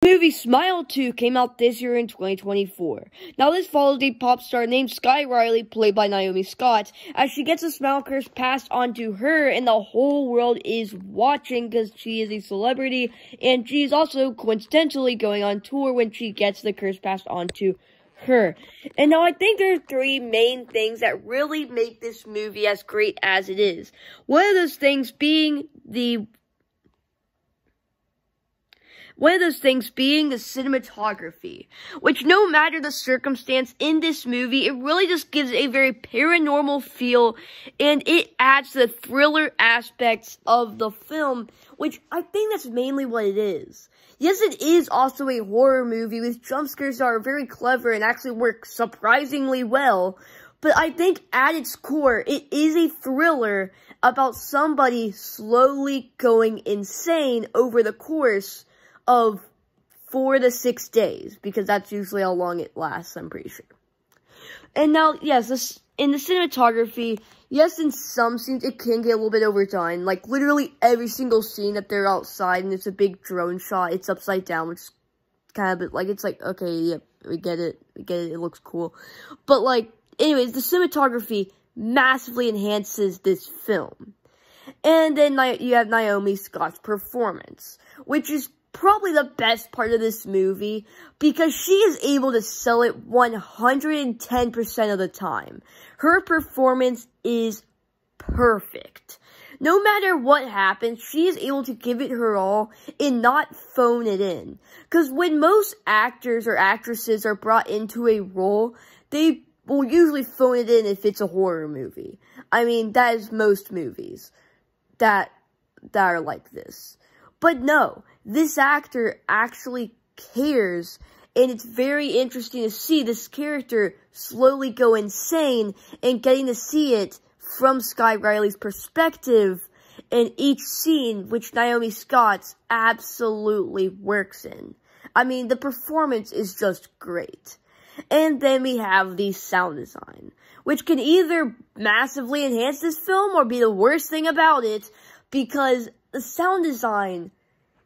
The movie Smile 2 came out this year in 2024. Now this follows a pop star named Sky Riley, played by Naomi Scott, as she gets a smile curse passed on to her, and the whole world is watching because she is a celebrity, and she is also coincidentally going on tour when she gets the curse passed on to her. And now I think there are three main things that really make this movie as great as it is. One of those things being the cinematography, which no matter the circumstance in this movie, it really just gives a very paranormal feel, and it adds to the thriller aspects of the film, which I think that's mainly what it is. Yes, it is also a horror movie with jump scares that are very clever and actually work surprisingly well, but I think at its core, it is a thriller about somebody slowly going insane over the course of 4 to 6 days, because that's usually how long it lasts, I'm pretty sure. And now, yes, in the cinematography, yes, in some scenes, it can get a little bit overdone. Like, literally every single scene that they're outside, and it's a big drone shot, it's upside down, which is kind of, like, it's like, okay, yep, we get it, it looks cool. But, like, anyways, the cinematography massively enhances this film. And then you have Naomi Scott's performance, which is probably the best part of this movie, because she is able to sell it 110% of the time. Her performance is perfect. No matter what happens, she is able to give it her all and not phone it in. Because when most actors or actresses are brought into a role, they will usually phone it in if it's a horror movie. I mean, that is most movies that are like this. But no, this actor actually cares, and it's very interesting to see this character slowly go insane and getting to see it from Sky Riley's perspective in each scene, which Naomi Scott absolutely works in. I mean, the performance is just great. And then we have the sound design, which can either massively enhance this film or be the worst thing about it, because the sound design,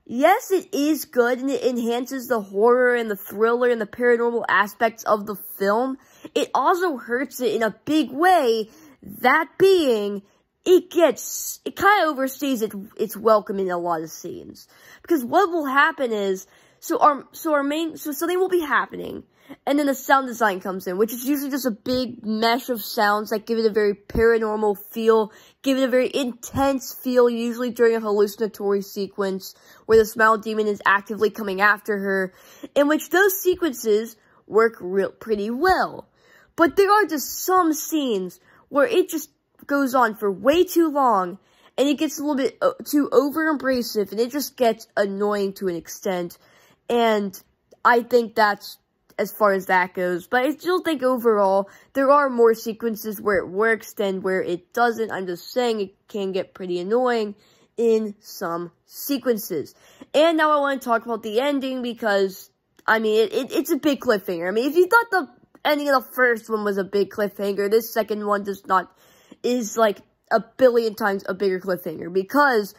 yes, it is good, and it enhances the horror and the thriller and the paranormal aspects of the film. It also hurts it in a big way, that being, it kind of overstays its welcome in a lot of scenes. Because what will happen is, something will be happening, and then the sound design comes in, which is usually just a big mesh of sounds that give it a very paranormal feel, give it a very intense feel, usually during a hallucinatory sequence where the smile demon is actively coming after her, in which those sequences work pretty well. But there are just some scenes where it just goes on for way too long, and it gets a little bit too over-embracive, and it just gets annoying to an extent, and I think that's as far as that goes. But I still think overall, there are more sequences where it works than where it doesn't. I'm just saying it can get pretty annoying in some sequences. And now I want to talk about the ending, because, I mean, it's a big cliffhanger. I mean, if you thought the ending of the first one was a big cliffhanger, this second one is like a billion times a bigger cliffhanger, because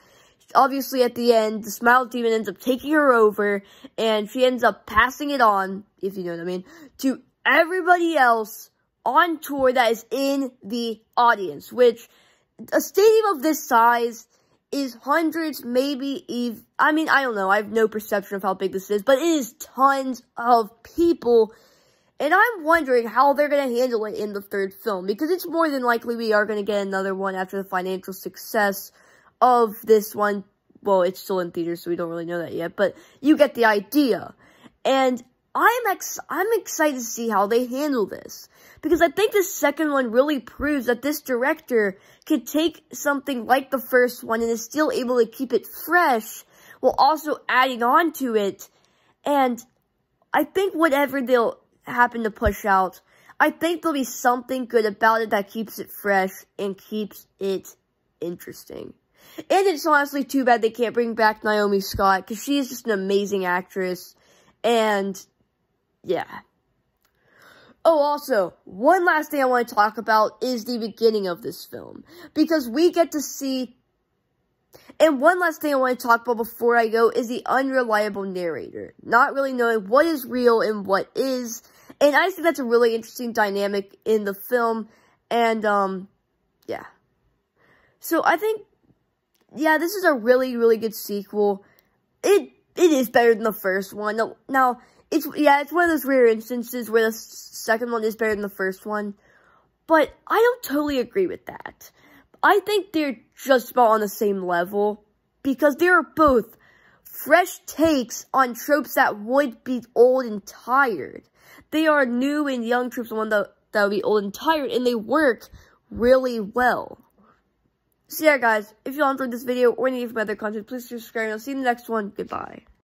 obviously, at the end, the smile demon ends up taking her over, and she ends up passing it on, if you know what I mean, to everybody else on tour that is in the audience, which, a stadium of this size is hundreds, maybe even, I mean, I don't know, I have no perception of how big this is, but it is tons of people, and I'm wondering how they're going to handle it in the third film, because it's more than likely we are going to get another one after the financial success of this one. Well, it's still in theaters, so we don't really know that yet, but you get the idea. And I'm excited to see how they handle this, because I think the second one really proves that this director can take something like the first one and is still able to keep it fresh while also adding on to it. And I think whatever they'll happen to push out, I think there'll be something good about it that keeps it fresh and keeps it interesting. And it's honestly too bad they can't bring back Naomi Scott, because she is just an amazing actress, and yeah. Oh, also, one last thing I want to talk about is the beginning of this film, because we get to see And one last thing I want to talk about before I go is the unreliable narrator. Not really knowing what is real and what is. And I think that's a really interesting dynamic in the film. And, yeah. So I think, yeah, this is a really, really good sequel. It is better than the first one. Now, it's one of those rare instances where the second one is better than the first one. But I don't totally agree with that. I think they're just about on the same level, because they are both fresh takes on tropes that would be old and tired. They are new and young tropes, one that would be old and tired, and they work really well. So yeah, guys, if you all enjoyed this video or any of my other content, please subscribe, and I'll see you in the next one. Goodbye.